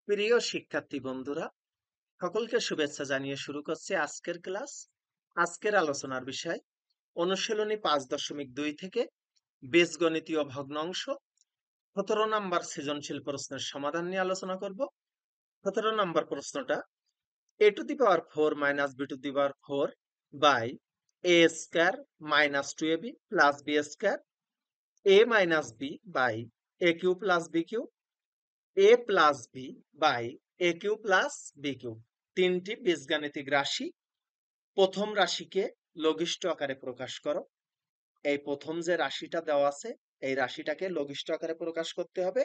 প্রিয় শিক্ষার্থী বন্ধুরা, সকলকে শুভেচ্ছা জানিয়ে শুরু করছি আজকের ক্লাস। আজকের আলোচনার বিষয় অনুশীলনী 5.2 থেকে বীজগণিতীয় ভগ্নাংশ 17 নম্বর সৃজনশীল প্রশ্নের সমাধান নিয়ে আলোচনা করব। 17 নম্বর প্রশ্নটা a to the power 4 minus b to the power 4 by a square minus 2ab plus b square a minus b by a cube plus b cube a plus b by a cube plus B cube. তিনটি বীজগাণিতিক রাশি। প্রথম রাশিকে লঘিষ্ঠ আকারে প্রকাশ করো। এই প্রথম যে রাশিটা দেওয়া আছে এই রাশিটাকে লঘিষ্ঠ আকারে প্রকাশ করতে হবে।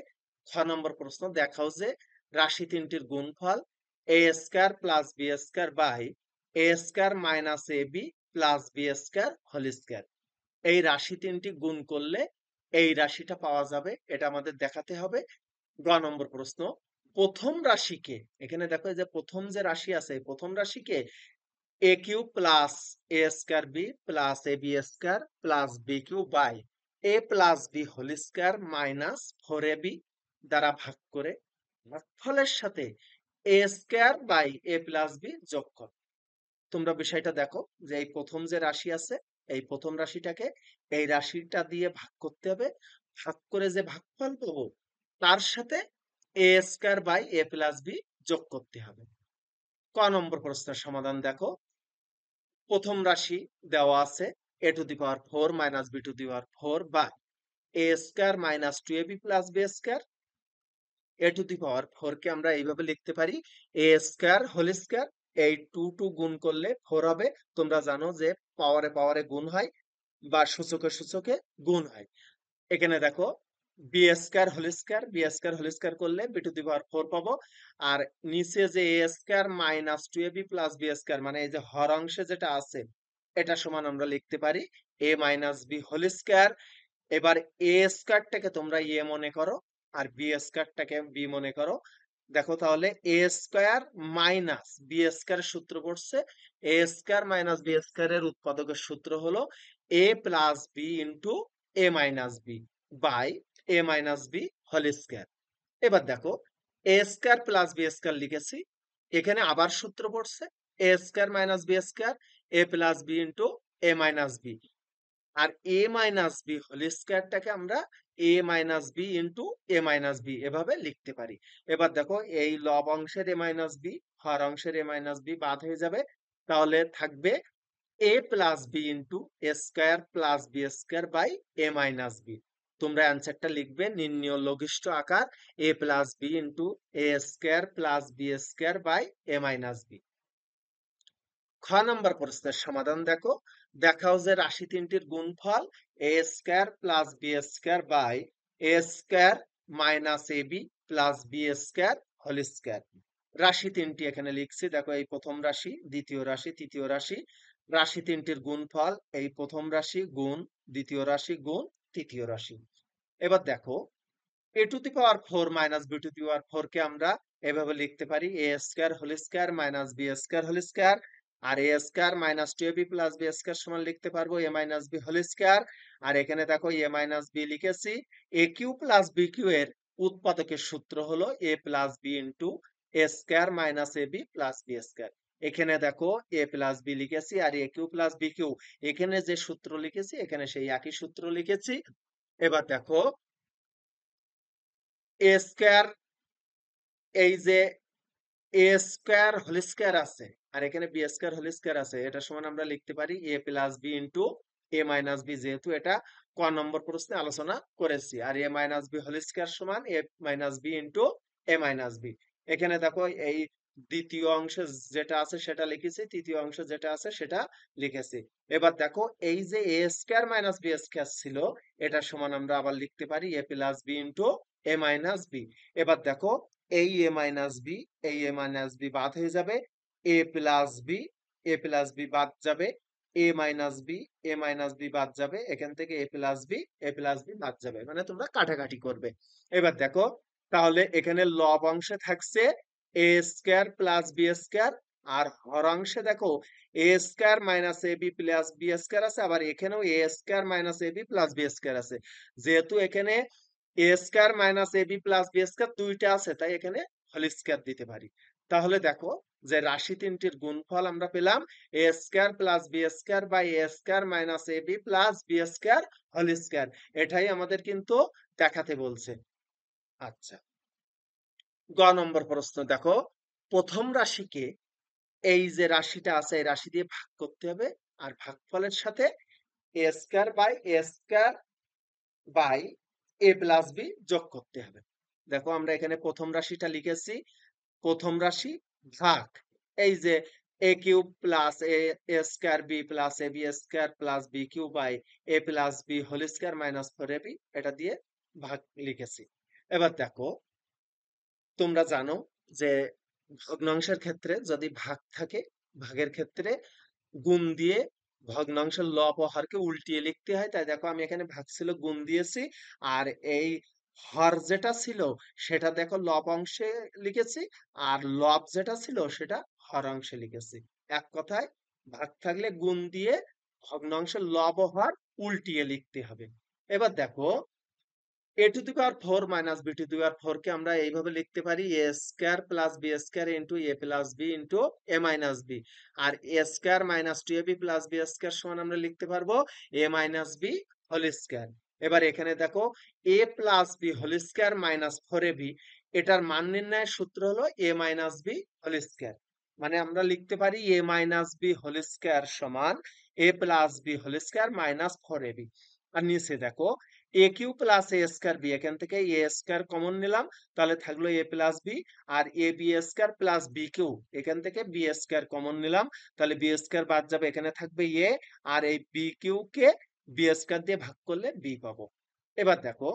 6 নম্বর প্রশ্ন, দেখাও যে রাশি তিনটির গুণফল এ square plus B square by A square minus A B plus B square whole square. এই রাশি তিনটি গুণ করলে এই রাশিটা পাওয়া যাবে, এটা আমাদের দেখাতে হবে। গ নম্বর প্রশ্ন, প্রথম রাশিকে, এখানে দেখো যে প্রথম যে রাশি আছে প্রথম রাশিকে A cube plus A square B plus A B square plus B cube by A plus B whole square minus 4ab দ্বারা ভাগ করে ভাগফলের সাথে এ square by A plus B যোগ কর। তোমরা বিষয়টা দেখো যে এই প্রথম যে রাশি আছে এই প্রথম রাশিটাকে এই রাশিটা দিয়ে ভাগ করতে হবে। ভাগ করে যে ভাগফল পাবো তার সাথে এ square by A plus B যোগ করতে হবে। ক নম্বর প্রশ্নের সমাধান দেখো। প্রথম রাশি দেওয়া আছে a to the power 4 minus b to the power 4 by A square minus 2ab plus B square. A to the power 4 কে আমরা এইভাবে লিখতে পারি এ স্কয়ার হোল স্কয়ার। এই 2 গুণ করলে 4 হবে। তোমরা জানো যে পাওয়ারে পাওয়ারে গুণ হয় বা সূচকে সূচকে গুণ হয়। এখানে দেখো b square whole square, b square whole square করলে বি টু দি পাওয়ার 4 পাবো। আর নিচে যে a square minus 2ab plus B square, মানে এই যে হর অংশে যেটা আছে এটা সমান আমরা লিখতে পারি এ মাইনাস বি হোল স্কয়ার। এবার এ স্কয়ারটাকে তোমরা এ মনে করো আর বি স্কয়ারটাকে বি মনে করো। দেখো তাহলে এ স্কয়ার মাইনাস বি স্কয়ারের সূত্র পড়ছে এ স্কয়ার মাইনাস বি স্কয়ারের উৎপাদকের সূত্র হলো a plus b into a minus b by a minus b whole square. এবার দেখো a square plus B square লিখেছি, এখানে আবার সূত্র পড়ছে a square minus b square a plus b into a minus b. আর এ মাইনাস বি হোল স্কয়ারটাকে আমরা a minus b into a minus B এভাবে লিখতে পারি। এবার দেখো এই লব অংশের এ মাইনাস বি হর অংশের এ মাইনাস বি বাদ হয়ে যাবে, তাহলে থাকবে a plus b into a square plus B square by a minus b. তোমরা অ্যান্সারটা লিখবে নির্ণয় লঘিষ্ঠ আকার a plus b into a square plus B square by a minus b. খ নম্বর প্রশ্নের সমাধান দেখো। দেখাও যে রাশি তিনটির গুণফল এ square plus B square by A square minus A B plus B square whole square. রাশি তিনটি এখানে লিখছি, দেখো এই প্রথম রাশি দ্বিতীয় রাশি তৃতীয় রাশি। রাশি তিনটির গুণফল এই প্রথম রাশি গুণ দ্বিতীয় রাশি গুণ তৃতীয় রাশি। এবার দেখো a to the power 4 minus b to the power 4 কে আমরা এভাবে লিখতে পারি a square whole square minus b square whole square. আর a square minus 2ab plus B square সমান লিখতে পারবো a minus b whole square. আর এখানে দেখো এ মাইনাস বি লিখেছি, a cube plus B cube এর উৎপাদকের সূত্র হলো a plus b into a square minus A B plus B square. এখানে দেখো এ প্লাস বি লিখেছি আর a cube plus B cube এখানে যে সূত্র লিখেছি এখানে সেই একই সূত্র লিখেছি। এবার দেখো এ স্কয়ার, এই যে এ স্কয়ার হোল স্কয়ার আছে আর এখানে বি স্কয়ার হোল স্কয়ার আছে, এটা সমান আমরা লিখতে পারি এ plus b into a minus B, যেহেতু এটা ক নম্বর প্রশ্নে আলোচনা করেছি। আর a minus b whole square সমান এ minus b into a minus B. এখানে দেখো এই দ্বিতীয় অংশে যেটা আছে সেটা লিখেছি, তৃতীয় অংশে যেটা আছে সেটা লিখেছি। এবার দেখো এই যে a square minus b square ছিল এটা সমান আমরা আবার লিখতে পারি এ plus b into a minus B. এবার দেখো এই এ মাইনাস বি এই এ মাইনাস বি বাদ হয়ে যাবে, এ প্লাস বি এ প্লাস বি বাদ যাবে, এ minus B a minus B বাদ যাবে, এখান থেকে এ প্লাস বি এ প্লাস বি বাদ যাবে, মানে তোমরা কাটাকাটি করবে। এবার দেখো তাহলে এখানে লব অংশে থাকছে এ স্কয়ার প্লাস বি স্কয়ার আর হর অংশে দেখো a square minus A B plus B square আছে, আবার এখানেও এ square minus A B plus B square আছে। যেহেতু এখানে এ square minus A B plus B square দুইটা আছে তাই এখানে হোল স্কয়ার দিতে পারি। তাহলে দেখো যে রাশি তিনটির গুণফল আমরা পেলাম a square plus B square by A square minus A B plus B square whole square. এটাই আমাদের কিন্তু দেখাতে বলছে। আচ্ছা, গ নম্বর প্রশ্ন দেখো, প্রথম রাশিকে এই যে রাশিটা আছে এই রাশি দিয়ে ভাগ করতে হবে, আর ভাগফলের সাথে এ square by A square by A plus B যোগ করতে হবে। দেখো আমরা এখানে প্রথম রাশিটা লিখেছি, প্রথম রাশি ভাগ এই যে a cube plus A square B plus A B square plus b cube by A plus B whole square minus 4ab, এটা দিয়ে ভাগ লিখেছি। এবার দেখো তোমরা জানো যে ভগ্নাংশের ক্ষেত্রে যদি ভাগ থাকে, ভাগের ক্ষেত্রে গুণ দিয়ে ভগ্নাংশের লব ও হরকে উল্টিয়ে লিখতে হয়। তাই দেখো আমি এখানে ভাগ ছিল গুণ দিয়েছি, আর এই হর যেটা ছিল সেটা দেখো লব অংশে লিখেছি, আর লব যেটা ছিল সেটা হর অংশে লিখেছি। এক কথায় ভাগ থাকলে গুণ দিয়ে ভগ্নাংশের লব ও হর উল্টিয়ে লিখতে হবে। এবার দেখো a to the power 4 minus b to the power 4 কে আমরা এইভাবে লিখতে পারি a square plus b square into a plus b into a minus b, আর a square minus 2ab plus b square সমান আমরা লিখতে পারবো a minus b whole square. এবার এখানে দেখো a plus b whole square minus 4ab, এটার মান নির্ণয়ের সূত্র হলো a minus b whole square. মানে আমরা লিখতে পারি a minus b whole square সমান a plus b whole square minus 4ab। আর নিচে দেখো a cube plus A square b, এখান থেকে এ স্কয়ার কমন নিলাম, তাহলে থাকলো এ প্লাস বি, আর a B square plus B cube, এখান থেকে বি স্কয়ার কমন নিলাম, তাহলে বি স্কয়ার বাদ যাবে, এখানে থাকবে এ, আর এই বি কিউ কে বি স্কয়ার দিয়ে ভাগ করলে বি পাবো। এবার দেখো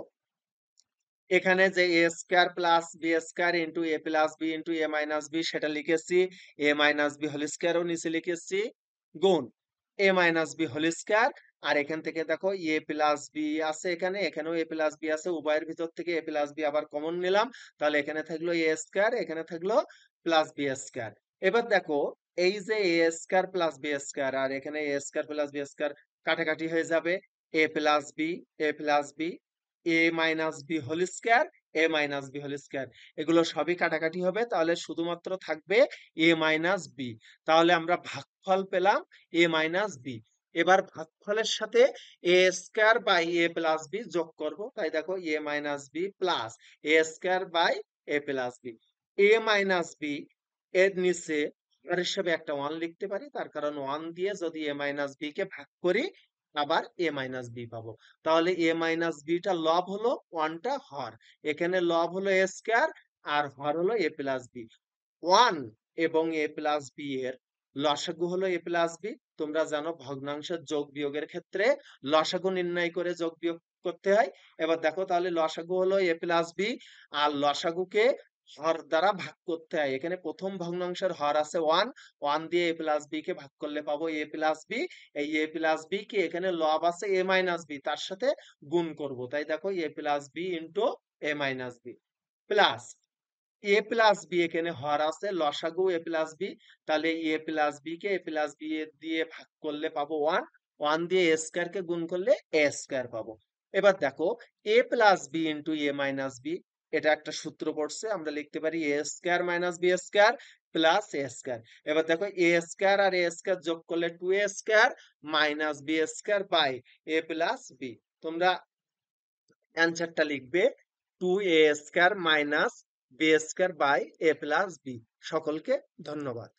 এখানে যে a square plus B square into a plus b into a minus b সেটা লিখেছি, এ মাইনাস বি হোল স্কয়ারও নিচে লিখেছি, গুণ a minus b whole square, আর এখান থেকে দেখো এ প্লাস বি আছে, এখানে এখানেও এ প্লাস বি আছে, উভয়ের ভিতর থেকে এ প্লাস বি আবার কমন নিলাম, তাহলে এখানে থাকলো এ স্কয়ার, এখানে থাকলো প্লাস বি স্কয়ার। এবার দেখো এই যে a square plus B square আর এখানে এ স্কয়ার প্লাস বি স্কয়ার কাটাকাটি হয়ে যাবে, এ plus b, A plus b, a minus b whole square, A minus b whole square, এগুলো সবই কাটাকাটি হবে, তাহলে শুধুমাত্র থাকবে এ মাইনাস বি। তাহলে আমরা ভাগফল পেলাম এ মাইনাস বি। এবার ভাগফলের সাথে এ square by A plus B যোগ করব, তাই দেখো a minus b plus A square by A plus b. A minus b এর নিচে আর হিসেবে একটা ওয়ান লিখতে পারি, তার কারণ ওয়ান দিয়ে যদি এ মাইনাস বি কে ভাগ করি আবার এ মাইনাস বি পাবো। তাহলে এ মাইনাস বিটা লব হলো, ওয়ানটা হর, এখানে লব হলো এ স্কয়ার আর হর হলো এ প্লাস বি। ওয়ান এবং এ প্লাস বি এর লসাগু হলো এ প্লাস বি। তোমরা জানো ভগ্নাংশের যোগ বিয়োগের ক্ষেত্রে লসাগু নির্ণয় করে যোগ বিয়োগ করতে হয়। এবার দেখো তাহলে লসাগু হলো এ প্লাস বি, আর লসাগুকে হর দ্বারা ভাগ করতে হয়। এখানে প্রথম ভগ্নাংশের হর আছে ওয়ান, ওয়ান দিয়ে এ প্লাস বি কে ভাগ করলে পাবো এ প্লাস বি। এই এ প্লাস বি কে এখানে লব আছে এ মাইনাস বি, তার সাথে গুণ করব, তাই দেখো a plus b into a minus b plus A plus B, এখানে হর আছে লসাগু এ প্লাস বি, তাহলে এ প্লাস বি কে এ প্লাস বি দিয়ে ভাগ করলে পাবো ওয়ান, ওয়ান দিয়ে এ স্কয়ার কে গুণ করলে এ স্কয়ার পাবো। এবার দেখো a plus b into a minus b, এটা একটা সূত্র পড়ছে, আমরা লিখতে পারি a square minus b square plus A square. এবার দেখো এ স্কয়ার আর এ স্কয়ার যোগ করলে two a square minus b square by A plus b. তোমরা অ্যান্সারটা লিখবে 2a square minus b square by A plus b. সকলকে ধন্যবাদ।